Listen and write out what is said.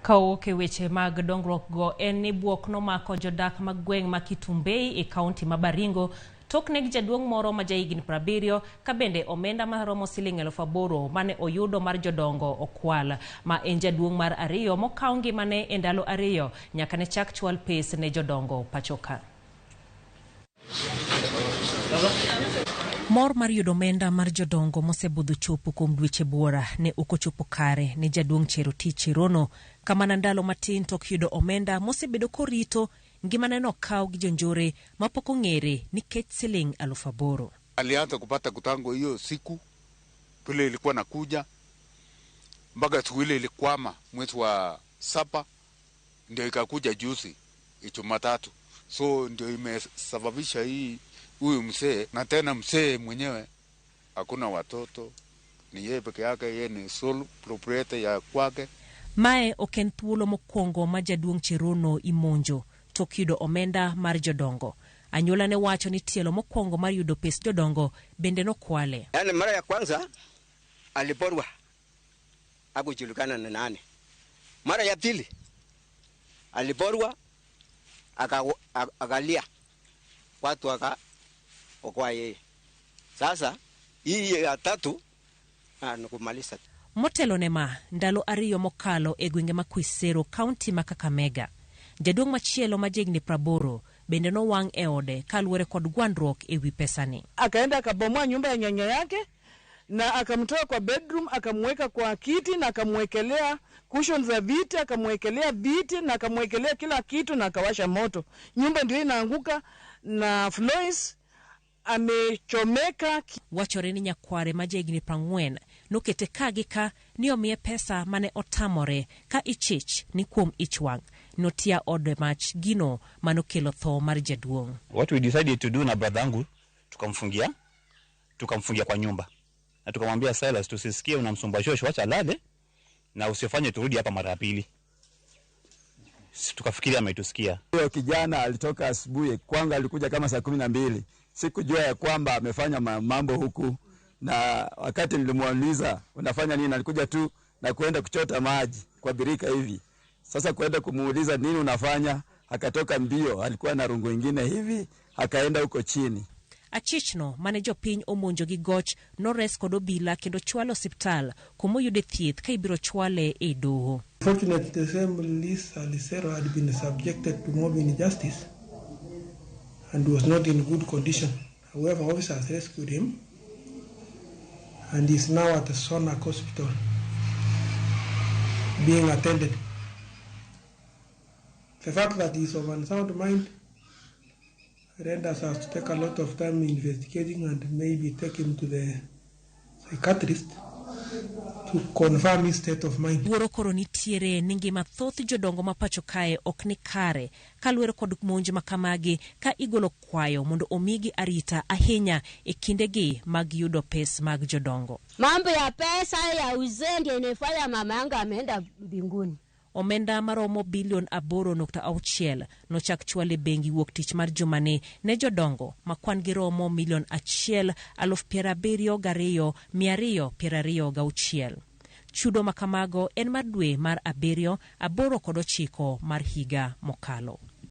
Kauke weche mag dongruok go en ni buok no mako jodak mag gweng' ma Kitumbei e kaunti ma Baringo tok negi jaduong' moro ma jahigni 70 ka bende omenda maromo siling 8,000 mane oyudo mar jodongo okwal, ma en jaduong' mar ariyo mokaw ngimane e ndalo ariyo nyaka ne chak chwal pes ne jodongo pachoka. Mor mar yudo omenda mar jodongo mosebudho chopo kuom dweche buora ne okochopo kare ne jaduong' Cherotich Rono, kamana ndalo matin tok yudo omenda mosebedo korito ngimane no kaw gi jonjore mapok ong'ere nikech siling 8,000. Alianza kupata kutango hiyo siku pile ilikuwa nakuja mpaka siku ile ilikwama mwezi wa 7 ndio ikakuja juzi Jumatatu. So ndio imesababisha hii huyu mzee, na tena mzee mwenyewe hakuna watoto, ni yeye peke yake, yeye ni sole proprietor ya kwake. Mae oken thuolo mokwongo ma jaduong' Cherono imonjo tok yudo omenda mar jodongo. Anyuola ne wacho ni tielo mokwongo mar yudo pes jodongo bende no kwale. Yani mara ya kwanza aliporwa hakujulikana na nani. Mara ya pili aliporwa akalia watu kwa yeye. Sasa hii ya tatu nakumaliza. Motelo nema ndalo ariyo mokalo e gwenge ma Kwisero kaunti ma Kakamega. Jaduong' machielo ma jahigni 80 bende no wang' e ode kaluwore kod gwandruok e wi pesani. Akaenda akabomoa nyumba ya nyanya yake na akamtoa kwa bedroom, akamweka kwa kiti na akamwekelea cushions za viti, akamwekelea viti na akamwekelea kila kitu na akawasha moto. Nyumba ndio inaanguka na floors amechomeka. Wachore ni nyakware ma jahigni 40 nokete kagika ni omiye pesa mane otamore ka ichich ni kuom ichwang' notia ode mach gino manokelo tho mar jaduong'. What we decided to do na bradhangu tukamfungia kwa nyumba na tukamwambia Silas, tusisikie unamsumba shosho, acha lale na usifanye turudi hapa mara pili. Tukafikiria ametusikia. Huyo kijana alitoka asubuhi, kwanza alikuja kama saa 12. Sikujua ya kwamba amefanya mambo huku, na wakati nilimuuliza unafanya nini, alikuja tu na kuenda kuchota maji kwa birika hivi. Sasa kuenda kumuuliza nini unafanya, akatoka mbio, alikuwa na rungu ingine hivi, akaenda huko chini. Achichno mane jopiny omonjo gi goch nores kod obila kendo chwalo hospital kumoyude thieth ka ibiro chwale e doho. Fortunately, the same Lisa Lisero had been subjected to mob injustice and was not in good condition. However, officers rescued him and is now at the Sonak Hospital being attended. The fact that he is of unsound mind renders us to take a lot of time investigating and maybe take him to the psychiatrist to confirm his state of mind. Wuoro koro nitiere ningi mathoth jodongo mapacho kae ok ni kare kaluwere kod monj makamagi ka igolo kwayo mondo omigi arita ahinya e kindegi mag yudo pes mag jodongo. Mambo ya pesa ya uzende inafanya mama yangu ameenda mbinguni. Omenda maromo bilion 8.6 nochak chwale bengi wuok tich mar jumane ne jodongo makwan gi romo milion 1,72,226. Chudo makamago en mar dwe mar 7, 8 kod 9 mar higa mokalo.